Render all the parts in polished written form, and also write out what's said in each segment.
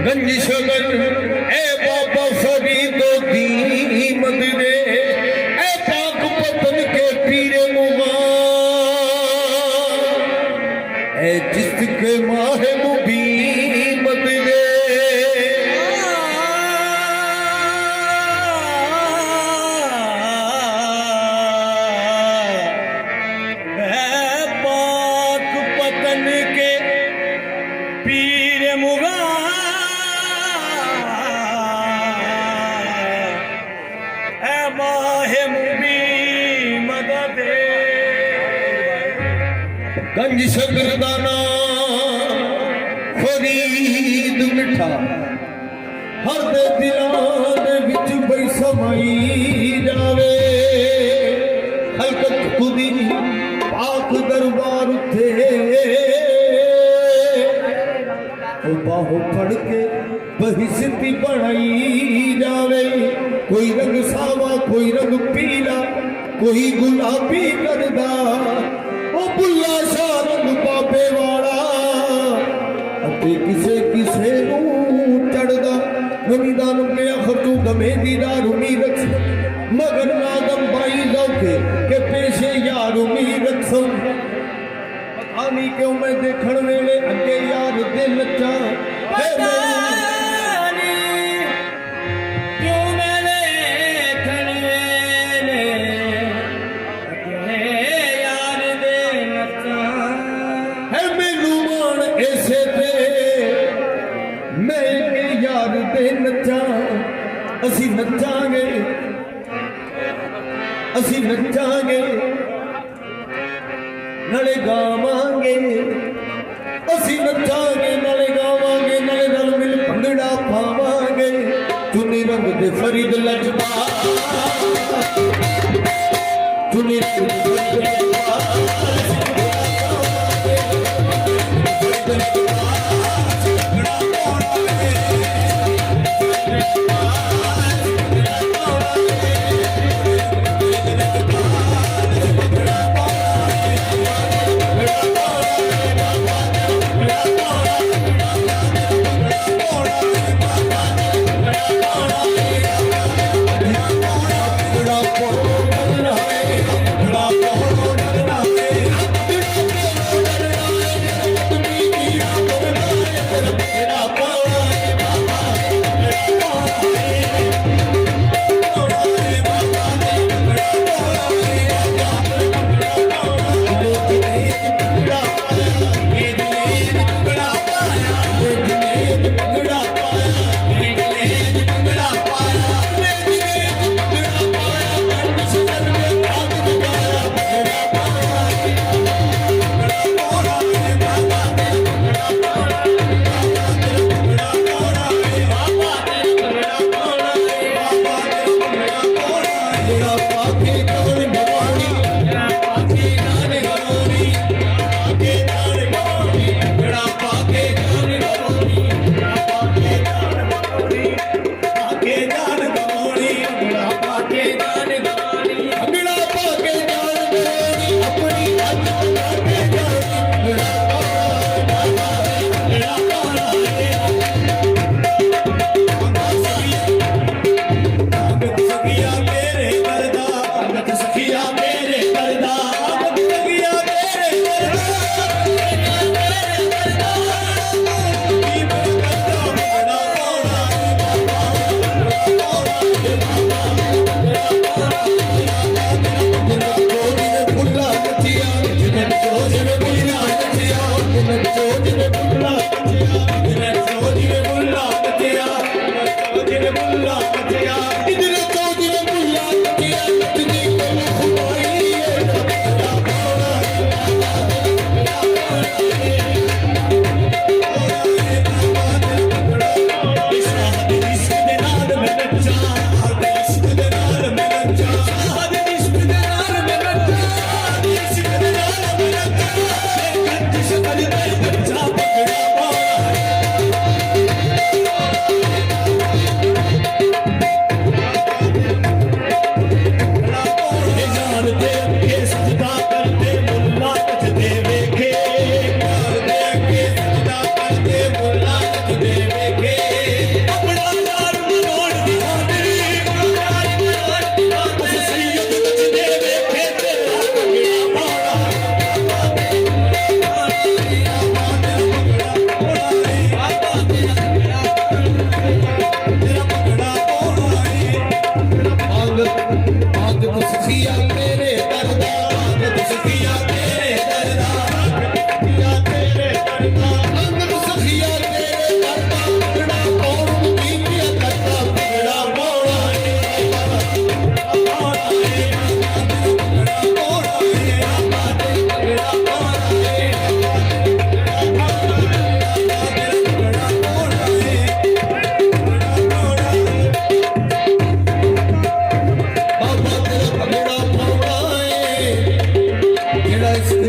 गंज शगन ए बाबा फरीदो दी मदरे ए पाक पतन के पीरे मुगा ए जिसके माहे मुबी मदरे ए पाक पतन के पीरे मुगा गंज शकरदाना फरीद मिठा हर दे दिलां दे विच बई समाई जावे हलकत खुदी पाक दरबार उथे ओ बाहों फड़ के बहिस्ती बनाई जावे कोई रंग सावा कोई रंग पीला कोई गुलाबी करदा ओ बुल्ला शाह रंग बाबे वाला अते किसे किसे नूं चढ़दा नवी दान के आखर तू गमे दी दारू मी रख मगर नादम बाई लौके के पेशे यार उम्मीद रखो पता नहीं क्यों मैं देखण वेले अगे यार दे नचा असी नचांगे नाले गावांगे असी नचांगे नाले गावांगे नाले रल मिल भंगड़ा पावांगे चुनी रंग दे फरीद लजपा चुनी रंग दे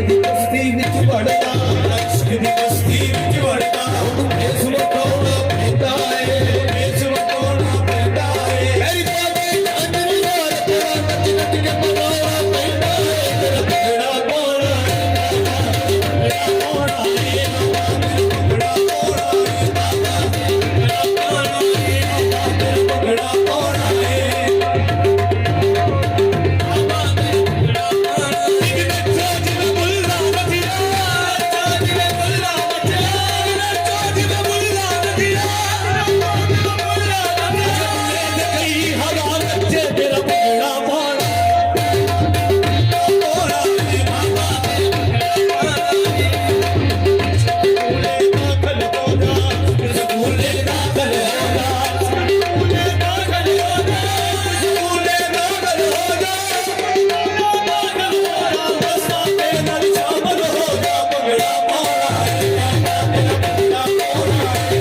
ਦੀ ਬਸਤੀ ਵਿੱਚ ਵੜਦਾ, ਇਸ਼ਕ ਦੀ ਬਸਤੀ ਵਿੱਚ ਵੜਦਾ, ਉਹਨੂੰ ਇਸ ਵਟਾਉਣਾ ਪੈਂਦਾ ਏ, ਇਸ ਵਟਾਉਣਾ ਪੈਂਦਾ ਏ। ਮੇਰੀ ਪਾਵੇ ਅੰਦਰ ਵਾਰ ਤੇਰਾ ਨੱਚ ਨੱਚ ਕੇ ਮਨਾਉਣਾ ਪੈਂਦਾ ਏ, ਤੇਰਾ ਭੰਗੜਾ ਪਾਉਣਾ ਪੈਂਦਾ, ਪਾਉਣਾ ਏ ਭੰਗੜਾ ਪਾਉਣਾ ਏ ਬਾਬਾ, ਭੰਗੜਾ ਪਾਉਣਾ ਏ ਬਾਬਾ, ਭੰਗੜਾ ਪਾਉਣਾ ਏ ਬਾਬਾ, ਭੰਗੜਾ ਪਾਉਣਾ ਏ। ਨੱਚੋ ਜਿਵੇਂ ਬੁੱਲਾ ਨੱਚਿਆ, ਨੱਚੋ ਜਿਵੇਂ ਬੁੱਲਾ ਨੱਚਿਆ, ਨੱਚੋ ਜਿਵੇਂ ਬੁੱਲਾ ਨੱਚਿਆ, ਨੱਚੋ ਜਿਵੇਂ ਬੁੱਲਾ ਨੱਚਿਆ। ਚੱਲੇ ਗਈ ਹਵਾ ਨੱਚੇ ਤੇਰਾ ਭੰਗੜਾ ਪਾਉਣਾ ਪਾਉਣਾ ਏ ਬਾਬਾ, ਭੰਗੜਾ ਪਾਉਣਾ ਏ। ਸਕੂਲੇ ਦਾਖਲ ਹੋ ਜਾ, ਸਕੂਲੇ ਦਾਖਲ ਹੋ ਜਾ, ਸਕੂਲੇ ਦਾਖਲ ਹੋ ਜਾ, ਸਕੂਲੇ ਦਾਖਲ ਹੋ ਜਾ, ਸਕੂਲੇ ਦਾਖਲ ਹੋ ਜਾ, ਬਸਾਂ ਦੇ ਨਾਲ ਸ਼ਾਮਲ ਹੋ ਜਾ, ਭੰਗੜਾ ਪਾਉਣਾ ਏ ਬਾਬਾ, ਤੇਰਾ ਭੰਗੜਾ ਪਾਉਣਾ ਏ।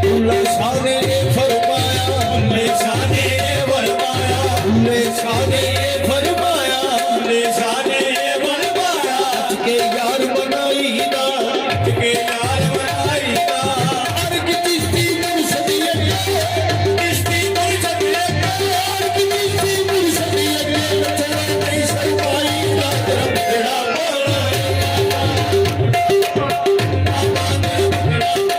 ਬੁੱਲੇ ਸ਼ਾਹ ਨੇ ਫਰਮਾਇਆ, ਬੁੱਲੇ ਸ਼ਾਹ ਨੇ ਫਰਮਾਇਆ, ਬੁੱਲੇ ਸ਼ਾਹ ਨੇ ਫਰਮਾਇਆ, ਬੁੱਲੇ ਸ਼ਾਹ ਨੇ ਫਰਮਾਇਆ, ਅੱਜ ਕੇ ਯਾਰ ਮਨਾਈਦਾ, ਅੱਜ ਕੇ ਯਾਰ ਮਨਾਈਦਾ। ਅਰਗ ਚਿਸ਼ਤੀ ਮੁਰਸ਼ਦ ਅੱਗੇ, ਚਿਸ਼ਤੀ ਮੁਰਸ਼ਦ ਅੱਗੇ, ਅਰਗ ਚਿਸ਼ਤੀ ਮੁਰਸ਼ਦ ਅੱਗੇ, ਨੱਚਣਾ ਨਹੀਂ ਸ਼ਰਮਾਈਦਾ, ਤੇਰਾ ਭੰਗੜਾ ਪਾਉਣਾ ਏ ਬਾਬਾ, ਤੇਰਾ ਭੰਗੜਾ ਪਾਉਣਾ ਏ।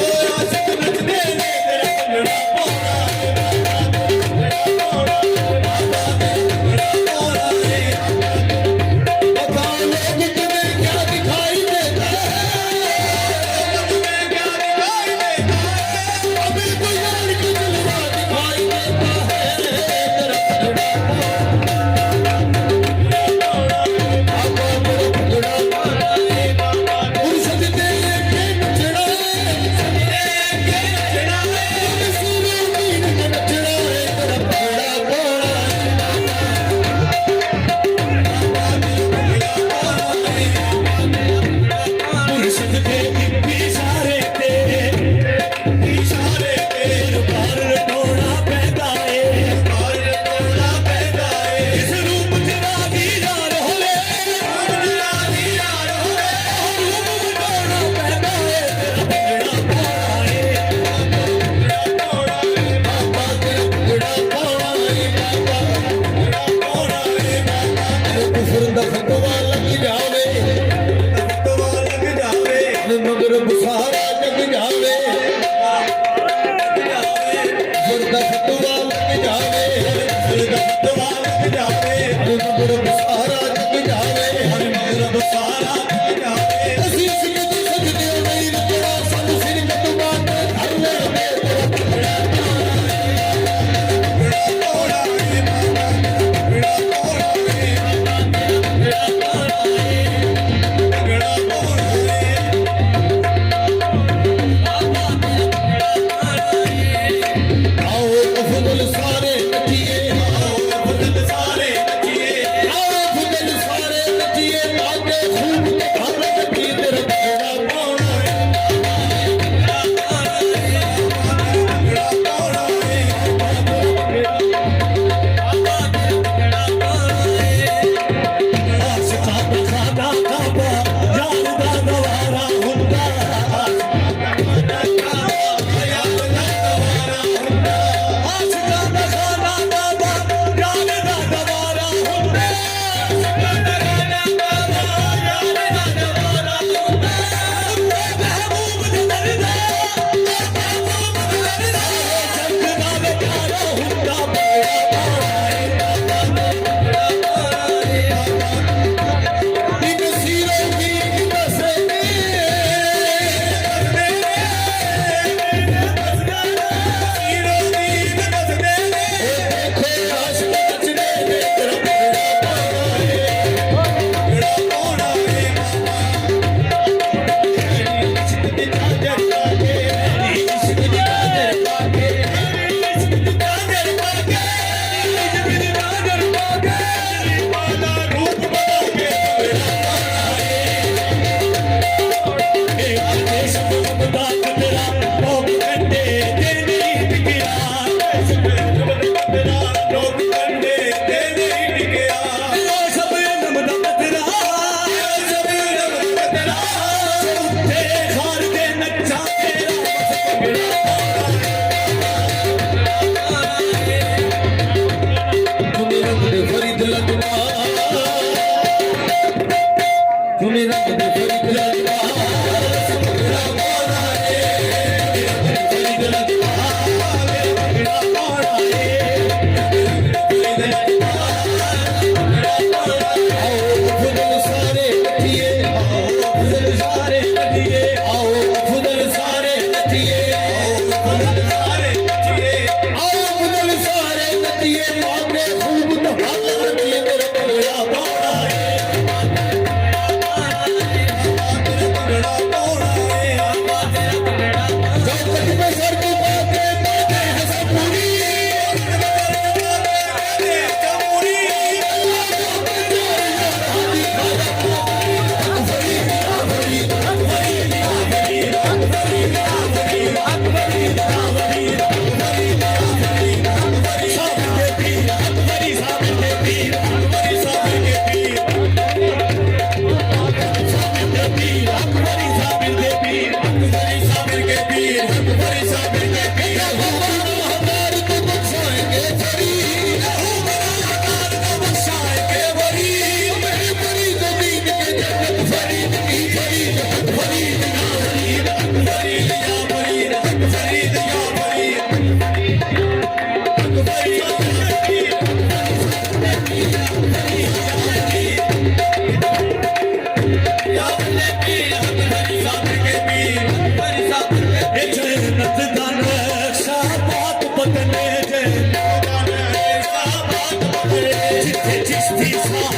Oh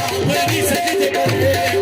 ਆਪ ਵੀ ਸਜਦੇ ਕਰੇ